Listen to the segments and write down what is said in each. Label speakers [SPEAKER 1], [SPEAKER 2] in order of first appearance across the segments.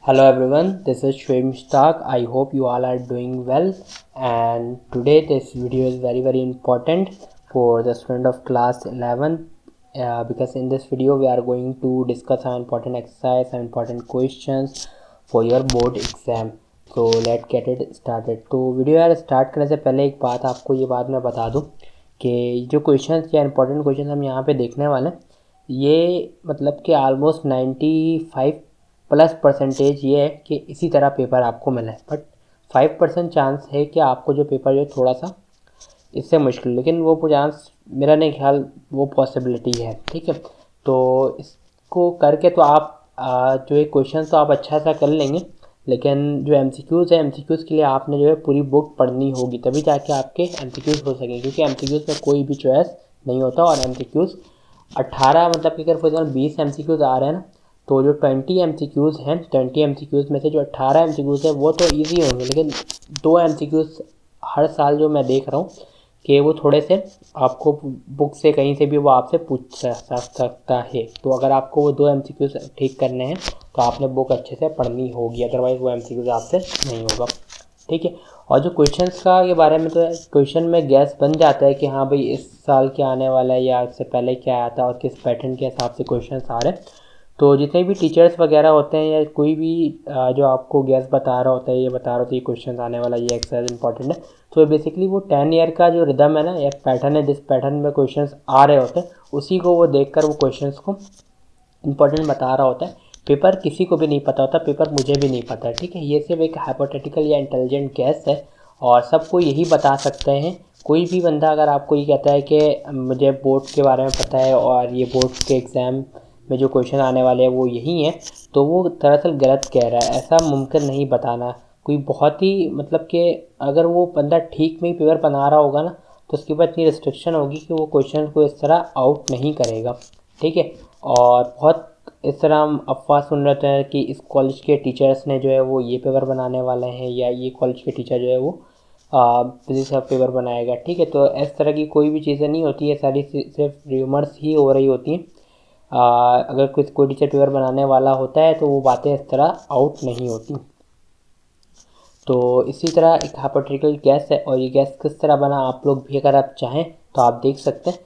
[SPEAKER 1] Hello everyone, this is Shoaib Mushtaq. I hope you all are doing well, and today this video is very important for the student of class 11 because in this video we are going to discuss an important exercise and important questions for your board exam. So let's get it started. तो video यार start करने से पहले एक बात आपको ये बात मैं बता दूँ कि जो क्वेश्चंस या इंपॉर्टेंट क्वेश्चंस हम यहाँ पे देखने वाले हैं ये मतलब कि ऑलमोस्ट 95+ % ये है कि इसी तरह पेपर आपको मिला है, बट 5% चांस है कि आपको जो पेपर जो थोड़ा सा इससे मुश्किल, लेकिन वो चांस मेरा नहीं ख्याल वो पॉसिबिलिटी है। ठीक है, तो इसको करके तो आप जो एक क्वेश्चन तो आप अच्छा सा कर लेंगे, लेकिन जो MCQs है MCQs के लिए आपने जो है पूरी बुक पढ़नी होगी, तभी जाके आपके MCQs हो सकेंगे, क्योंकि MCQs में कोई भी चॉइस नहीं होता। और MCQs 18 मतलब कि अगर फॉर एग्जाम्पल 20 MCQs आ रहे हैं ना, तो जो 20 MCQs हैं 20 MCQs में से जो 18 MCQs है वो तो ईजी होंगे, लेकिन 2 MCQs हर साल जो मैं देख रहा हूँ कि वो थोड़े से आपको बुक से कहीं से भी वो आपसे पूछ सकता है। तो अगर आपको वो 2 MCQs ठीक करने हैं तो आपने बुक अच्छे से पढ़नी होगी, अदरवाइज़ वो MCQs आपसे नहीं होगा। ठीक है, और जो क्वेश्चंस का के बारे में तो क्वेश्चन में गैस बन जाता है कि हाँ भाई इस साल क्या आने वाला है या इससे पहले क्या आया था और किस पैटर्न के हिसाब से क्वेश्चंस आ रहे हैं। तो जितने भी टीचर्स वगैरह होते हैं या कोई भी जो आपको गैस बता रहा होता है, ये बता रहा होता है ये क्वेश्चन आने वाला, ये एक्सरसाइज इंपॉर्टेंट है, तो बेसिकली वो 10 ईयर का जो रिदम है ना, एक पैटर्न है, जिस पैटर्न में क्वेश्चंस आ रहे होते हैं उसी को वो देखकर वो क्वेश्चंस को इंपॉर्टेंट बता रहा होता है। पेपर किसी को भी नहीं पता होता, पेपर मुझे भी नहीं पता है। ठीक है, ये सिर्फ एक हाइपोथेटिकल या इंटेलिजेंट गैस है और सबको यही बता सकते हैं। कोई भी बंदा अगर आपको ये कहता है कि मुझे बोर्ड के बारे में पता है और ये बोर्ड के एग्ज़ाम में जो क्वेश्चन आने वाले हैं वो यही हैं, तो वो दरअसल गलत कह रहा है। ऐसा मुमकिन नहीं बताना। कोई बहुत ही मतलब कि अगर वो बंदा ठीक में ही पेपर बना रहा होगा ना, तो उसके बाद इतनी रिस्ट्रिक्शन होगी कि वो क्वेश्चन को इस तरह आउट नहीं करेगा। ठीक है, और बहुत इस तरह हम अफवाह सुन रहे हैं कि इस कॉलेज के टीचर्स ने जो है वो ये पेपर बनाने वाले हैं, या ये कॉलेज के टीचर जो है वो फिजिक्स का पेपर बनाएगा। ठीक है, तो इस तरह की कोई भी चीज़ें नहीं होती है, सारी सिर्फ र्यूमर्स ही हो रही होती हैं। अगर कोई टीचर पेपर बनाने वाला होता है तो वो बातें इस तरह आउट नहीं होती। तो इसी तरह एक हाइपोथेटिकल गैस है, और ये गैस किस तरह बना आप लोग भी अगर आप चाहें तो आप देख सकते हैं।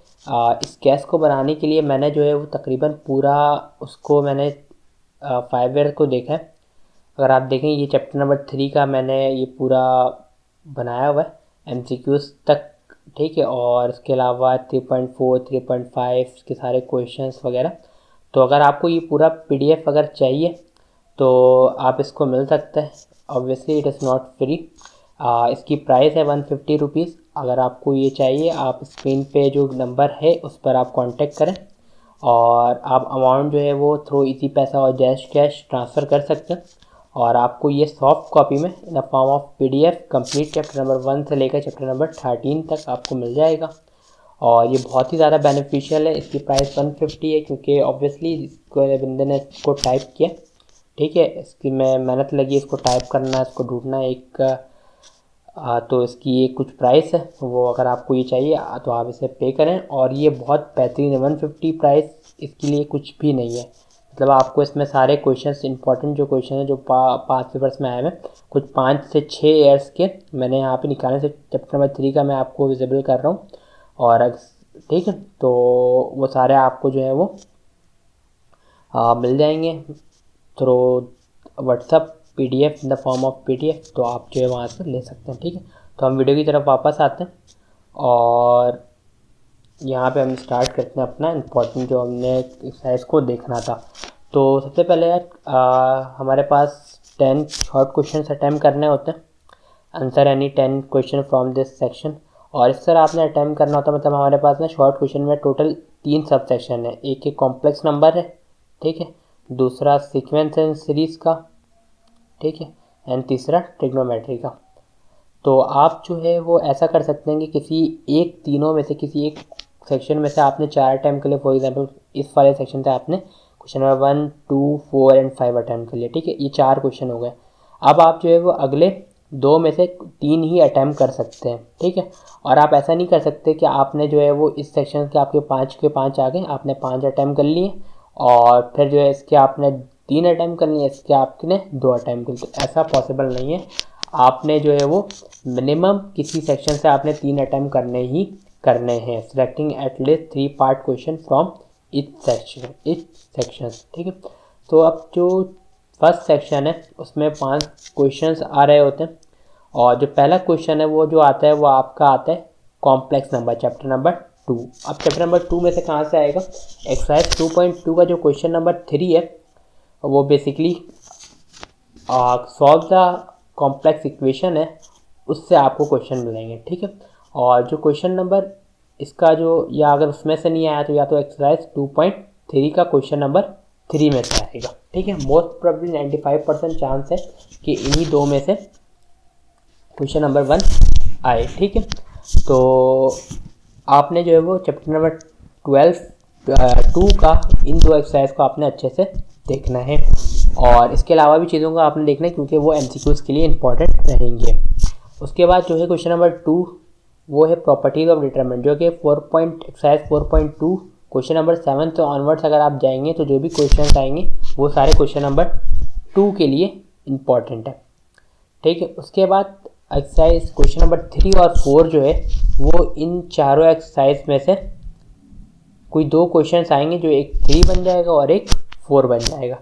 [SPEAKER 1] इस गैस को बनाने के लिए मैंने जो है वो तकरीबन पूरा उसको मैंने 5 ईयर को देखा है। अगर आप देखें ये चैप्टर नंबर 3 का मैंने ये पूरा बनाया हुआ है MCQs तक। ठीक है, और इसके अलावा 3.4 3.5 के सारे क्वेश्चंस वगैरह। तो अगर आपको ये पूरा PDF अगर चाहिए तो आप इसको मिल सकते हैं। Obviously it is not free. इसकी प्राइस है 150 रुपीज़। अगर आपको ये चाहिए आप स्क्रीन पे जो नंबर है उस पर आप कांटेक्ट करें और आप अमाउंट जो है वो थ्रू इजी पैसा और डैश कैश ट्रांसफ़र कर सकते हैं। और आपको ये सॉफ्ट कॉपी में इन the form of PDF complete chapter number 1 से लेकर चैप्टर नंबर 13 तक आपको मिल जाएगा। और ये बहुत ही ज़्यादा बेनिफिशियल है। इसकी प्राइस 150 है क्योंकि ऑब्वियसली बंदे ने इसको टाइप किया। ठीक है, इसकी मैं मेहनत लगी इसको टाइप करना, इसको ढूंढना एक तो इसकी ये कुछ प्राइस है, वो अगर आपको ये चाहिए तो आप इसे पे करें। और ये बहुत बेहतरीन है। 150 प्राइस इसके लिए कुछ भी नहीं है। मतलब आपको इसमें सारे क्वेश्चंस इंपॉर्टेंट जो क्वेश्चन है जो 5 पेपर्स में आए हैं, कुछ 5 से 6 ईयर्स के मैंने यहाँ पे निकालने से चैप्टर नंबर 3 का मैं आपको विजिबल कर रहा हूँ। और ठीक है, तो वो सारे आपको जो है वो मिल जाएंगे through WhatsApp PDF in the form of PDF। तो आप जो है वहाँ से ले सकते हैं। ठीक है, तो हम वीडियो की तरफ वापस आते हैं और यहाँ पे हम स्टार्ट करते हैं अपना इम्पोर्टेंट जो हमने एक्सरसाइज को देखना था। तो सबसे पहले हमारे पास 10 शॉर्ट क्वेश्चन अटैम्प्ट करने होते हैं। Answer any 10 question from this section. और इस तरह आपने अटैम्प्ट करना होता है। मतलब हमारे पास ना शॉर्ट क्वेश्चन में टोटल 3 सब सेक्शन है। एक कॉम्प्लेक्स नंबर है, ठीक है, दूसरा सीक्वेंस एंड सीरीज़ का, ठीक है, एंड तीसरा ट्रिग्नोमेट्री का। तो आप जो है वो ऐसा कर सकते हैं कि किसी एक तीनों में से किसी एक सेक्शन में से आपने 4 अटैम्प्ट के लिए, फॉर एग्जांपल इस वाले सेक्शन से आपने क्वेश्चन नंबर 1 2 4 एंड 5 अटैम्प्ट कर लिया। ठीक है, ये 4 क्वेश्चन हो गए। अब आप जो है वो अगले 2 में से 3 ही अटैम्प्ट कर सकते हैं। ठीक है, और आप ऐसा नहीं कर सकते कि आपने जो है वो इस सेक्शन के आपके 5 के 5 आ गए, आपने 5 अटैम्प्ट कर लिए और फिर जो है इसके आपने 3 अटैम्प्ट करनी है, इसके आपने 2 अटैम्प्ट करनी, तो ऐसा पॉसिबल नहीं है। आपने जो है वो मिनिमम किसी सेक्शन से आपने 3 अटैम्प्ट करने हैं। Selecting at least 3 part question from each section, ठीक है। तो अब जो फर्स्ट सेक्शन है उसमें 5 क्वेश्चंस आ रहे होते हैं, और जो पहला क्वेश्चन है वो जो आता है वो आपका आता है कॉम्प्लेक्स नंबर, चैप्टर नंबर 2। अब चैप्टर नंबर 2 में से कहाँ से आएगा? एक्सरसाइज 2.2 का जो क्वेश्चन नंबर 3 है वो basically solve the complex equation है, उससे आपको क्वेश्चन मिलेंगे, ठीक है। और जो क्वेश्चन नंबर इसका जो, या अगर उसमें से नहीं आया तो या तो एक्सरसाइज 2.3 का क्वेश्चन नंबर 3 में से आएगा, ठीक है। मोस्ट प्रोबेबली 95% चांस है कि इन्हीं दो में से क्वेश्चन नंबर 1 आए, ठीक है। तो आपने जो है वो चैप्टर नंबर 2 का इन 2 एक्सरसाइज को आपने अच्छे से देखना है, और इसके अलावा भी चीज़ों को आपने देखना है क्योंकि वो एमसीक्यूज़ के लिए इंपॉर्टेंट रहेंगे। उसके बाद जो है क्वेश्चन नंबर 2 वो है प्रॉपर्टीज ऑफ डिटरमिनेंट, जो कि एक्सरसाइज 4.2 क्वेश्चन नंबर 7 से ऑनवर्ड्स अगर आप जाएंगे तो जो भी क्वेश्चन आएंगे वो सारे क्वेश्चन नंबर 2 के लिए इंपॉर्टेंट है, ठीक है। उसके बाद एक्सरसाइज क्वेश्चन नंबर 3 और 4 जो है वो इन चारों एक्सरसाइज में से कोई 2 क्वेश्चन आएंगे, जो एक 3 बन जाएगा और एक 4 बन जाएगा।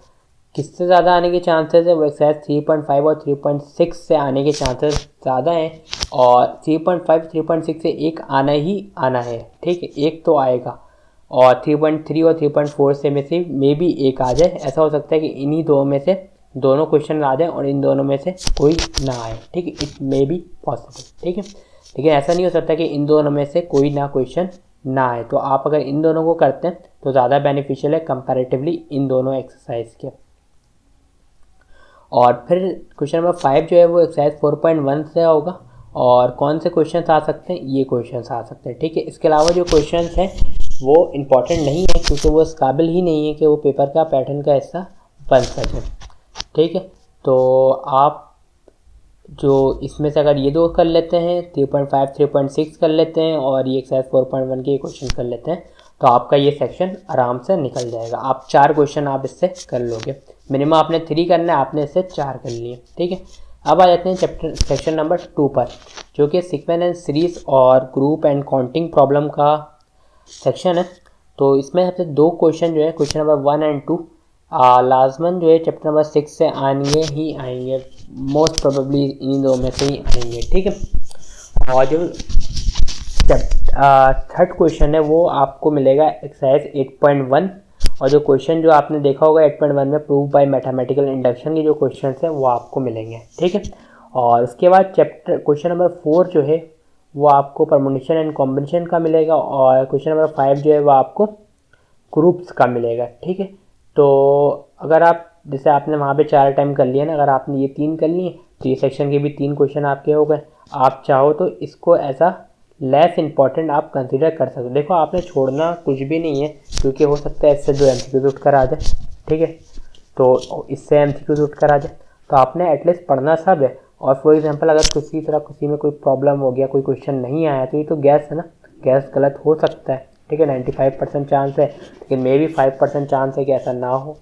[SPEAKER 1] किससे ज़्यादा आने के चांसेस है? वो एक्सरसाइज 3.5 और 3.6 से आने के चांसेस ज़्यादा हैं, और 3.5 3.6 से एक आना ही आना है, ठीक है, एक तो आएगा। और 3.3 और 3.4 से में से मे भी एक आ जाए। ऐसा हो सकता है कि इन्हीं दो में से दोनों क्वेश्चन आ जाए और इन दोनों में से कोई ना आए, ठीक है, इट मे बी पॉसिबल, ठीक है। लेकिन ऐसा नहीं हो सकता कि इन दोनों में से कोई ना क्वेश्चन ना आए। तो आप अगर इन दोनों को करते हैं तो ज़्यादा बेनिफिशियल है कंपैरेटिवली इन दोनों एक्सरसाइज के। और फिर क्वेश्चन नंबर 5 जो है वो एक्सरसाइज 4.1 से होगा, और कौन से क्वेश्चन आ सकते हैं? ये क्वेश्चन आ सकते हैं, ठीक है। इसके अलावा जो क्वेश्चन हैं वो इम्पॉर्टेंट नहीं है क्योंकि वो इस काबिल ही नहीं है कि वो पेपर का पैटर्न का हिस्सा बन सके, ठीक है। तो आप जो इसमें से अगर ये 2 कर लेते हैं, 3.5 3.6 कर लेते हैं, और ये एक्सरसाइज 4.1 के क्वेश्चन कर लेते हैं, तो आपका ये सेक्शन आराम से निकल जाएगा। आप 4 क्वेश्चन आप इससे कर लोगे। मिनिमम आपने 3 करना है, आपने इससे 4 कर लिए, ठीक है। अब आ जाते हैं सेक्शन नंबर 2 पर, जो कि सीक्वेंस एंड सीरीज और ग्रुप एंड काउंटिंग प्रॉब्लम का सेक्शन है। तो इसमें सबसे 2 क्वेश्चन जो है क्वेश्चन नंबर 1 एंड 2 लाजमन जो है चैप्टर नंबर 6 से आएंगे ही आएंगे, मोस्ट प्रोबेबली इन 2 में से ही आएंगे, ठीक है। और जो थर्ड क्वेश्चन है वो आपको मिलेगा एक्सरसाइज 8.1, और जो क्वेश्चन जो आपने देखा होगा 8.1 में प्रूव बाय मैथमेटिकल इंडक्शन के जो क्वेश्चन हैं वो आपको मिलेंगे, ठीक है। और उसके बाद चैप्टर क्वेश्चन नंबर 4 जो है वो आपको परमुटेशन एंड कॉम्बिनेशन का मिलेगा, और क्वेश्चन नंबर 5 जो है वो आपको ग्रुप्स का मिलेगा, ठीक है। तो अगर आप जैसे आपने वहाँ पे 4 टाइम कर लिया ना, अगर आपने ये 3 कर लिए तो ये सेक्शन के भी 3 क्वेश्चन आपके हो गए। आप चाहो तो इसको ऐसा लेस इंपॉर्टेंट आप कंसीडर कर सकते हो। देखो आपने छोड़ना कुछ भी नहीं है क्योंकि हो सकता है इससे 2 MCQs उठ कर आ जाए, ठीक है, तो इससे MCQs उठ कर आ जाए, तो आपने एटलीस्ट पढ़ना सब है। और फॉर एग्जांपल अगर किसी में कोई प्रॉब्लम हो गया, कोई क्वेश्चन नहीं आया, तो ये तो गैस है ना, गैस गलत हो सकता है, ठीक है। 95% चांस है, लेकिन मे भी 5% चांस है कि ऐसा ना हो।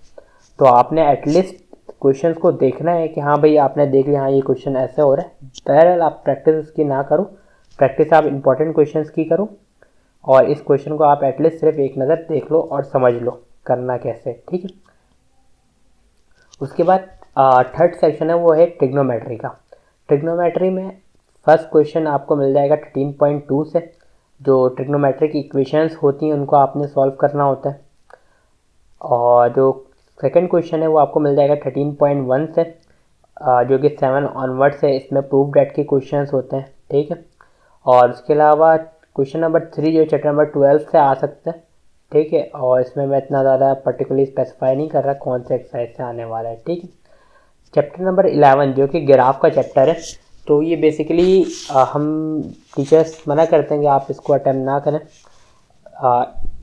[SPEAKER 1] तो आपने एटलीस्ट क्वेश्चन को देखना है कि हाँ भाई आपने देख लिया, हाँ ये क्वेश्चन ऐसे हो रहा है। बहरहाल आप प्रैक्टिस उसकी ना करो, प्रैक्टिस आप इंपॉर्टेंट क्वेश्चन की करो, और इस क्वेश्चन को आप एटलीस्ट सिर्फ एक नज़र देख लो और समझ लो करना कैसे, ठीक है। उसके बाद थर्ड सेक्शन है वो है ट्रिग्नोमेट्री का। ट्रिग्नोमेट्री में फर्स्ट क्वेश्चन आपको मिल जाएगा 13.2 से, जो ट्रिग्नोमेट्रिक इक्वेशंस होती हैं उनको आपने सॉल्व करना होता है। और जो सेकंड क्वेश्चन है वो आपको मिल जाएगा 13.1 से, जो कि 7 ऑनवर्ड्स है, इसमें प्रूफ डेट के क्वेश्चंस होते हैं, ठीक है। और उसके अलावा क्वेश्चन नंबर 3 जो चैप्टर नंबर 12 से आ सकता है, ठीक है, और इसमें मैं इतना ज़्यादा पर्टिकुलरली स्पेसिफाई नहीं कर रहा कौन से एक्सरसाइज से आने वाला है, ठीक है। चैप्टर नंबर 11 जो कि ग्राफ का चैप्टर है, तो ये बेसिकली हम टीचर्स मना करते हैं कि आप इसको अटैम्प्ट ना करें।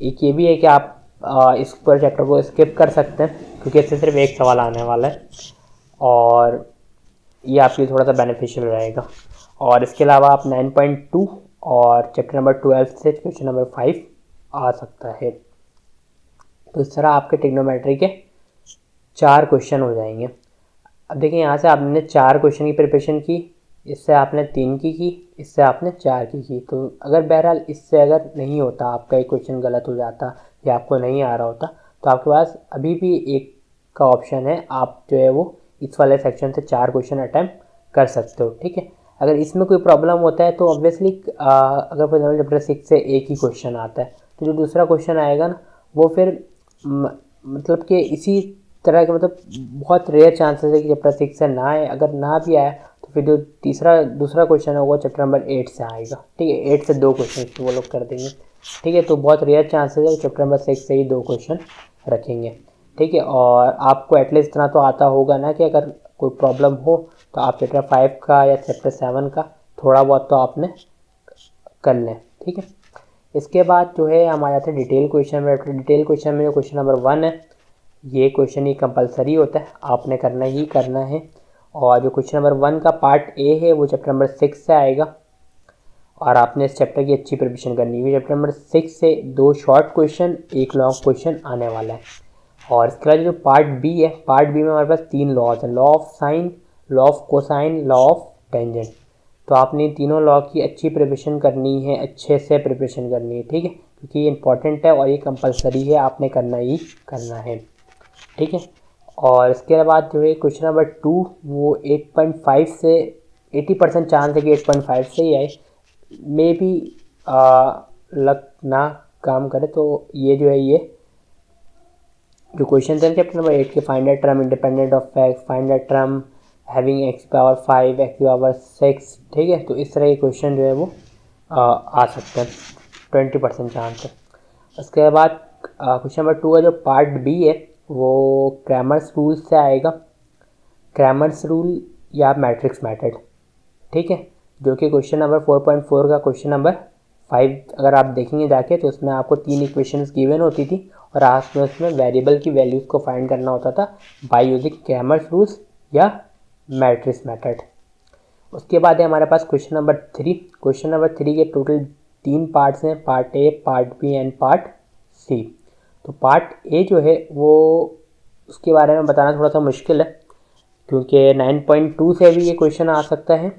[SPEAKER 1] एक ये भी है कि आप इस पर चैप्टर को स्किप कर सकते हैं क्योंकि इससे सिर्फ एक सवाल आने वाला है, और ये आपके लिए थोड़ा सा बेनिफिशियल रहेगा। और इसके अलावा आप 9.2 और चैप्टर नंबर 12 से क्वेश्चन नंबर 5 आ सकता है। तो इस तरह आपके ट्रिग्नोमेट्री के 4 क्वेश्चन हो जाएंगे। अब देखिए यहाँ से आपने 4 क्वेश्चन की प्रिपरेशन की, इससे आपने 3 की, इससे आपने 4 की। तो अगर बहरहाल इससे अगर नहीं होता, आपका एक क्वेश्चन गलत हो जाता या आपको नहीं आ रहा होता, तो आपके पास अभी भी एक का ऑप्शन है, आप जो है वो इस वाले सेक्शन से 4 क्वेश्चन अटैम्प्ट कर सकते हो। ठीक है, अगर इसमें कोई प्रॉब्लम होता है तो ऑब्वियसली अगर फॉर एग्जाम्पल चैप्टर 6 से एक ही क्वेश्चन आता है, तो जो दूसरा क्वेश्चन आएगा ना वो फिर मतलब कि इसी तरह के, मतलब बहुत रेयर चांसेस है कि चैप्टर 6 से ना आए। अगर ना भी आए तो फिर जो दूसरा क्वेश्चन है वो चैप्टर नंबर 8 से आएगा। ठीक है, 8 से 2 क्वेश्चन तो वो लोग कर देंगे। ठीक है, तो बहुत रेयर चांसेस है चैप्टर नंबर 6 से ही 2 क्वेश्चन रखेंगे। ठीक है, और आपको एटलीस्ट इतना तो आता होगा ना कि अगर कोई प्रॉब्लम हो तो आप चैप्टर 5 का या चैप्टर 7 का थोड़ा बहुत तो आपने कर लें। ठीक है, इसके बाद जो है हम आ जाते हैं डिटेल क्वेश्चन में। डिटेल क्वेश्चन में जो क्वेश्चन नंबर 1 है, ये क्वेश्चन ही कंपलसरी होता है, आपने करना ही करना है। और जो क्वेश्चन नंबर 1 का पार्ट ए है वो चैप्टर नंबर 6 से आएगा, और आपने इस चैप्टर की अच्छी प्रिपरेशन करनी है। चैप्टर नंबर 6 से 2 शॉर्ट क्वेश्चन, 1 लॉन्ग क्वेश्चन आने वाला है। और इसके बाद जो पार्ट बी है, पार्ट बी में हमारे पास 3 लॉज हैं, law of sine, law of cosine, law of tangent. तो आपने तीनों लॉ की अच्छी प्रिपरेशन करनी है, अच्छे से प्रिपरेशन करनी है। ठीक है, क्योंकि ये इंपॉर्टेंट है और ये कंपलसरी है, आपने करना ही करना है। ठीक है, और इसके बाद जो है क्वेश्चन नंबर 2 वो 8.5 से 80% चांस है कि 8.5 से ही आए, मे बी लक ना काम करे। तो ये जो है ये जो क्वेश्चन थे चैप्टर नंबर 8 के, find the term independent of x, find the term having x power 5, x power 6। ठीक है, तो इस तरह के क्वेश्चन जो है वो आ सकते हैं, 20% चांस है। उसके बाद क्वेश्चन नंबर 2 का जो पार्ट बी है वो क्रैमर्स रूल से आएगा, क्रैमर्स रूल या मैट्रिक्स मेथड। ठीक है, जो कि क्वेश्चन नंबर 4.4 का क्वेश्चन नंबर 5 अगर आप देखेंगे जाके तो उसमें आपको 3 इक्वेशंस गिवन होती थी और आपने उसमें वेरिएबल की वैल्यूज़ को फाइंड करना होता था बाय यूजिंग क्रैमर्स रूल्स या मैट्रिक्स मेथड। उसके बाद है हमारे पास क्वेश्चन नंबर 3। क्वेश्चन नंबर 3 के टोटल 3 पार्ट्स हैं, part A, part B and part C. तो पार्ट ए जो है वो उसके बारे में बताना थोड़ा सा मुश्किल है, क्योंकि 9.2 से भी ये क्वेश्चन आ सकता है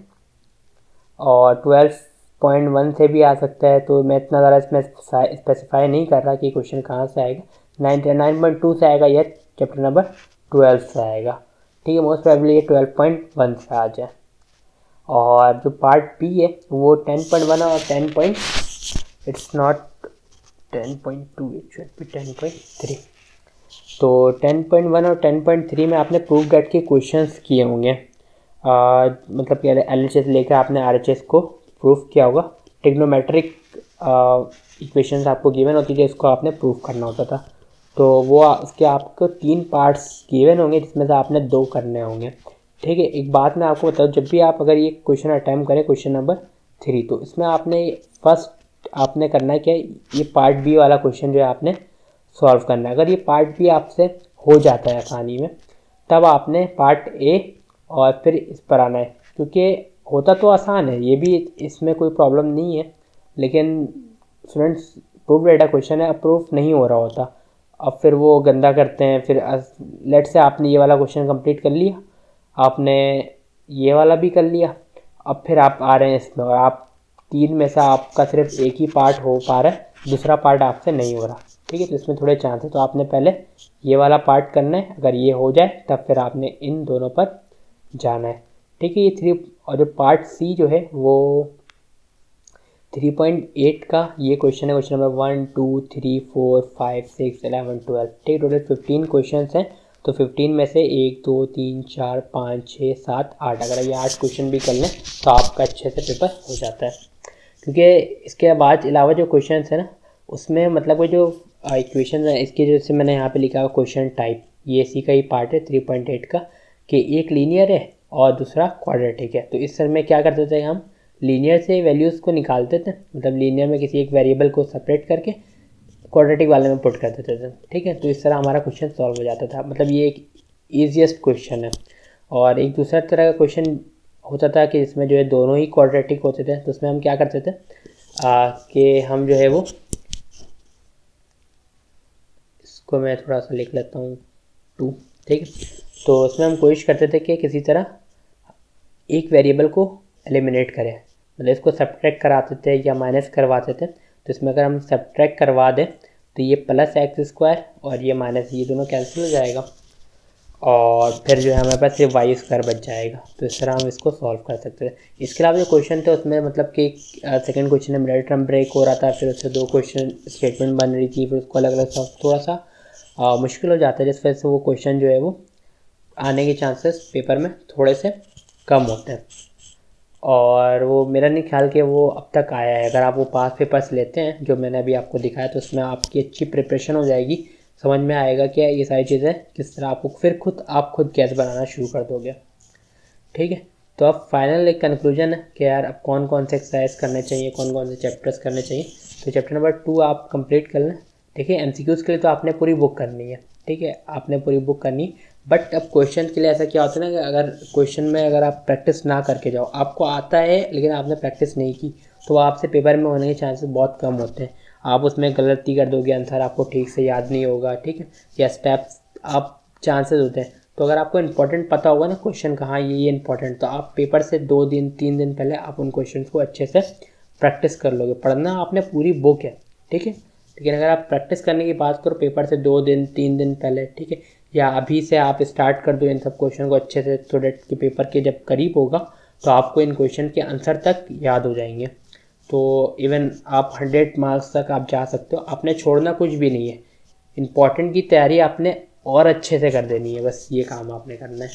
[SPEAKER 1] और 12.1 से भी आ सकता है। तो मैं इतना ज़्यादा इसमें स्पेसिफाई नहीं कर रहा कि क्वेश्चन कहाँ से आएगा। 9.2 से आएगा या चैप्टर नंबर 12 से आएगा। ठीक है, मोस्ट प्रोबेबली ये 12.1 से आ जाए। और जो पार्ट बी है वो 10.1 और 10. It's not 10.2, it should be 10.3। तो 10.1 और 10.3 में आपने प्रूफ गेट के क्वेश्चंस किए होंगे, मतलब कि LHS लेकर आपने RHS को प्रूफ किया होगा। ट्रिग्नोमेट्रिक इक्वेशंस आपको गिवन होती थी, उसको आपने प्रूफ करना होता था। तो वो उसके आपको 3 पार्ट्स गिवन होंगे जिसमें से आपने 2 करने होंगे। ठीक है, एक बात मैं आपको बताऊँ, जब भी आप अगर ये क्वेश्चन अटैम्प्ट करें क्वेश्चन नंबर 3, तो इसमें आपने फर्स्ट आपने करना है क्या, ये पार्ट बी वाला क्वेश्चन जो है आपने सॉल्व करना है। अगर ये पार्ट बी आपसे हो जाता है आसानी में, तब आपने पार्ट ए और फिर इस पर आना है, क्योंकि होता तो आसान है ये भी, इसमें कोई प्रॉब्लम नहीं है। लेकिन स्टूडेंट्स, प्रूफ डेटा क्वेश्चन है, अब प्रूफ नहीं हो रहा होता, अब फिर वो गंदा करते हैं। फिर लेट से आपने ये वाला क्वेश्चन कंप्लीट कर लिया, आपने ये वाला भी कर लिया, अब फिर आप आ रहे हैं इसमें और आप 3 में से आपका सिर्फ एक ही पार्ट हो पा रहा है, दूसरा पार्ट आपसे नहीं हो रहा। ठीक है, तो इसमें थोड़े चांस है, तो आपने पहले ये वाला पार्ट करना है, अगर ये हो जाए तब फिर आपने इन दोनों पर जाना है। ठीक है, ये 3 और जो पार्ट सी जो है वो 3.8 का ये क्वेश्चन है, क्वेश्चन नंबर 1, 2, 3, 4, 5, 6, 11, 12। ठीक, टोटल 15 क्वेश्चन हैं। तो 15 में से 1, 2, 3, 4, 5, 6, 7, 8, अगर ये 8 क्वेश्चन भी कर लें तो आपका अच्छे से पेपर हो जाता है। क्योंकि इसके बाद अलावा जो क्वेश्चन है ना, उसमें मतलब वो जो इक्वेशन है इसके, जैसे मैंने यहाँ पे लिखा हुआ क्वेश्चन टाइप, ये इसी का ही पार्ट है 3.8 का, कि एक लीनियर है और दूसरा क्वाड्रेटिक है। तो इस समय में क्या करते थे, हम लीनियर से वैल्यूज़ को निकालते थे, मतलब लीनियर में किसी एक वेरिएबल को सेपरेट करके क्वाड्रेटिक वाले में पुट कर देते थे। ठीक है, तो इस तरह हमारा क्वेश्चन सॉल्व हो जाता था, मतलब ये एक ईजीएस्ट क्वेश्चन है। और एक दूसरा तरह का क्वेश्चन होता था कि इसमें जो है दोनों ही क्वाड्रेटिक होते थे, तो उसमें हम क्या करते थे कि हम जो है वो, इसको मैं थोड़ा सा लिख लेता हूँ 2, ठीक है। तो उसमें हम कोशिश करते थे कि किसी तरह एक वेरिएबल को एलिमिनेट करें, मतलब इसको सब्ट्रैक्ट कराते थे या माइनस करवाते थे। तो इसमें अगर हम सब्ट्रैक्ट करवा दें तो ये प्लस एक्स स्क्वायर और ये माइनस, ये दोनों कैंसिल हो जाएगा और फिर जो है हमारे पास ये वाई स्क्वायर बच जाएगा। तो इस तरह हम इसको सॉल्व कर सकते थे। इसके अलावा जो क्वेश्चन थे उसमें मतलब कि सेकंड क्वेश्चन में मिडिल टर्म ब्रेक हो रहा था, फिर उससे दो क्वेश्चन स्टेटमेंट बन रही थी, फिर उसको अलग अलग सॉल्व, थोड़ा सा मुश्किल हो जाता है, जिस वजह से वो क्वेश्चन जो है वो आने के चांसेस पेपर में थोड़े से कम होते हैं। और वो मेरा नहीं ख्याल कि वो अब तक आया है। अगर आप वो पास पेपर्स लेते हैं जो मैंने अभी आपको दिखाया तो उसमें आपकी अच्छी प्रिपरेशन हो जाएगी, समझ में आएगा कि ये सारी चीज़ें किस तरह आपको फिर आप खुद कैसे बनाना शुरू कर दोगे। ठीक है। तो अब फाइनल एक कंक्लूजन है कि यार अब कौन कौन से एक्सरसाइज करने चाहिए, कौन कौन से चैप्टर्स करने चाहिए। तो चैप्टर नंबर 2 आप कंप्लीट कर लें। देखिए एमसीक्यूज़ के लिए तो आपने पूरी बुक करनी है, ठीक है, आपने पूरी बुक करनी। बट अब क्वेश्चन के लिए ऐसा क्या होता है ना कि अगर क्वेश्चन में अगर आप प्रैक्टिस ना करके जाओ, आपको आता है लेकिन आपने प्रैक्टिस नहीं की, तो आपसे पेपर में होने के चांसेस बहुत कम होते हैं। आप उसमें गलती कर दोगे, आंसर आपको ठीक से याद नहीं होगा, ठीक है, या स्टेप्स आप चांसेस होते हैं। तो अगर आपको इंपॉर्टेंट पता होगा ना क्वेश्चन कहाँ ये इंपॉर्टेंट, तो आप पेपर से 2 दिन 3 दिन पहले आप उन क्वेश्चन को अच्छे से प्रैक्टिस कर लोगे। पढ़ना आपने पूरी बुक है, ठीक है, लेकिन अगर आप प्रैक्टिस करने की बात करो पेपर से 2 दिन 3 दिन पहले, ठीक है, या अभी से आप स्टार्ट कर दो इन सब क्वेश्चन को अच्छे से, सो डेट कि पेपर के जब करीब होगा तो आपको इन क्वेश्चन के आंसर तक याद हो जाएंगे। तो इवन आप 100 मार्क्स तक आप जा सकते हो। आपने छोड़ना कुछ भी नहीं है, इम्पॉर्टेंट की तैयारी आपने और अच्छे से कर देनी है, बस ये काम आपने करना है।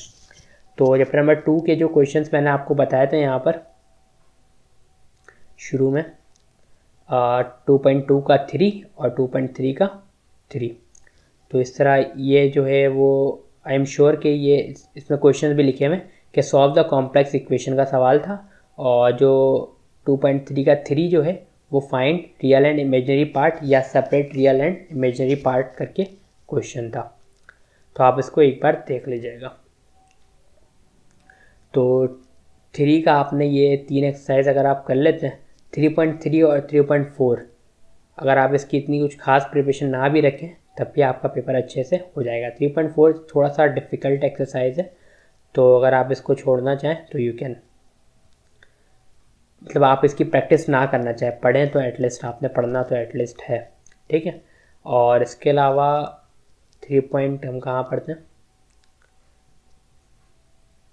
[SPEAKER 1] तो चैप्टर नंबर 2 के जो क्वेश्चंस मैंने आपको बताए थे यहाँ पर शुरू में, 2.2 का 3 और 2.3 का 3, तो इस तरह ये जो है वो आई एम श्योर कि ये इसमें क्वेश्चन भी लिखे हुए कि सॉल्व द कॉम्प्लेक्स इक्वेशन का सवाल था। और जो 2.3 का 3 जो है वो find real and imaginary part या separate real and imaginary part करके क्वेश्चन था। तो आप इसको एक बार देख लीजिएगा। तो 3 का आपने ये 3 एक्सरसाइज अगर आप कर लेते हैं, 3.3 और 3.4, अगर आप इसकी इतनी कुछ खास प्रिपरेशन ना भी रखें तब भी आपका पेपर अच्छे से हो जाएगा। 3.4 थोड़ा सा डिफ़िकल्ट एक्सरसाइज है, तो अगर आप इसको छोड़ना चाहें तो यू कैन, मतलब आप इसकी प्रैक्टिस ना करना चाहें, पढ़ें तो एटलीस्ट, आपने पढ़ना तो एटलीस्ट है, ठीक है। और इसके अलावा 3 पॉइंट हम कहाँ पढ़ते हैं,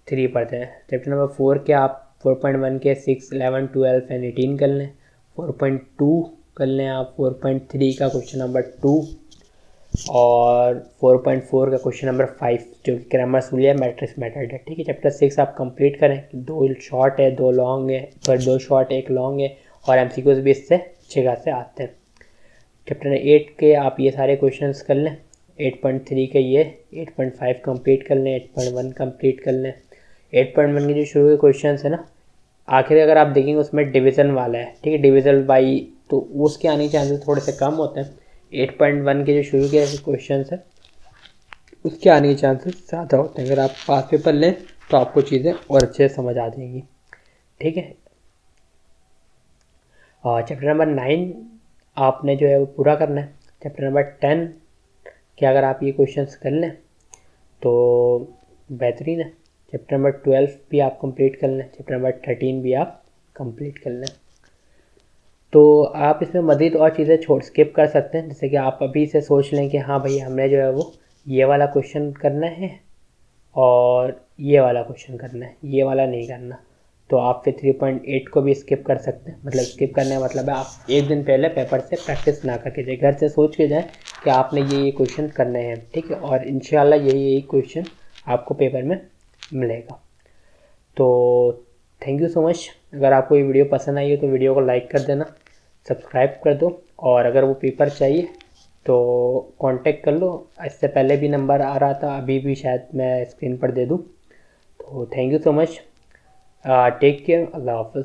[SPEAKER 1] 3 पढ़ते हैं। चैप्टर नंबर 4 के आप 4.1 के 6, 11, 12 एंड 18 कर लें। 4.2 कर लें आप 4.3 का क्वेश्चन नंबर 2 और 4.4 का क्वेश्चन नंबर 5 जो कि क्रेमर्स-वुलियन या मैट्रिक्स मेथड है, ठीक है। चैप्टर 6 आप कंप्लीट करें, 2 शॉर्ट है 2 लॉन्ग है, पर 2 शॉर्ट 1 लॉन्ग है और एमसीक्यूज भी इससे अच्छे खासे आते हैं। चैप्टर 8 के आप ये सारे क्वेश्चंस कर लें, 8.3 के ये, 8.5 कंप्लीट कर लें, 8.1 कंप्लीट कर लें। 8.1 के जो शुरू के क्वेश्चंस है ना, आखिर अगर आप देखेंगे उसमें डिवीज़न वाला है, ठीक है, डिविजल बाई, तो उसके आने के चांसेस थोड़े से कम होते हैं। 8.1 के जो शुरू के क्वेश्चंस है उसके आने के चांसेस ज़्यादा होते हैं। अगर आप पास पेपर लें तो आपको चीज़ें और अच्छे से समझ आ जाएंगी, ठीक है। और चैप्टर नंबर 9 आपने जो है वो पूरा करना है। चैप्टर नंबर 10 के अगर आप ये क्वेश्चंस कर लें तो बेहतरीन है। चैप्टर नंबर 12 भी आप कंप्लीट कर लें, चैप्टर नंबर 13 भी आप कंप्लीट कर लें। तो आप इसमें मज़ीद और चीज़ें स्किप कर सकते हैं, जैसे कि आप अभी से सोच लें कि हाँ भाई हमने जो है वो ये वाला क्वेश्चन करना है और ये वाला क्वेश्चन करना है, ये वाला नहीं करना। तो आप फिर 3.8 को भी स्किप कर सकते हैं। मतलब स्किप करने का मतलब है आप एक दिन पहले पेपर से प्रैक्टिस ना करके जाए, घर से सोच के जाए कि आपने ये क्वेश्चन करने हैं, ठीक है, और इंशाल्लाह यही क्वेश्चन आपको पेपर में मिलेगा। तो थैंक यू सो मच। अगर आपको ये वीडियो पसंद आई हो तो वीडियो को लाइक कर देना, सब्सक्राइब कर दो, और अगर वो पेपर चाहिए तो कांटेक्ट कर लो। इससे पहले भी नंबर आ रहा था, अभी भी शायद मैं स्क्रीन पर दे दूँ। तो thank you so much, take care, अल्लाह हाफ़िज़।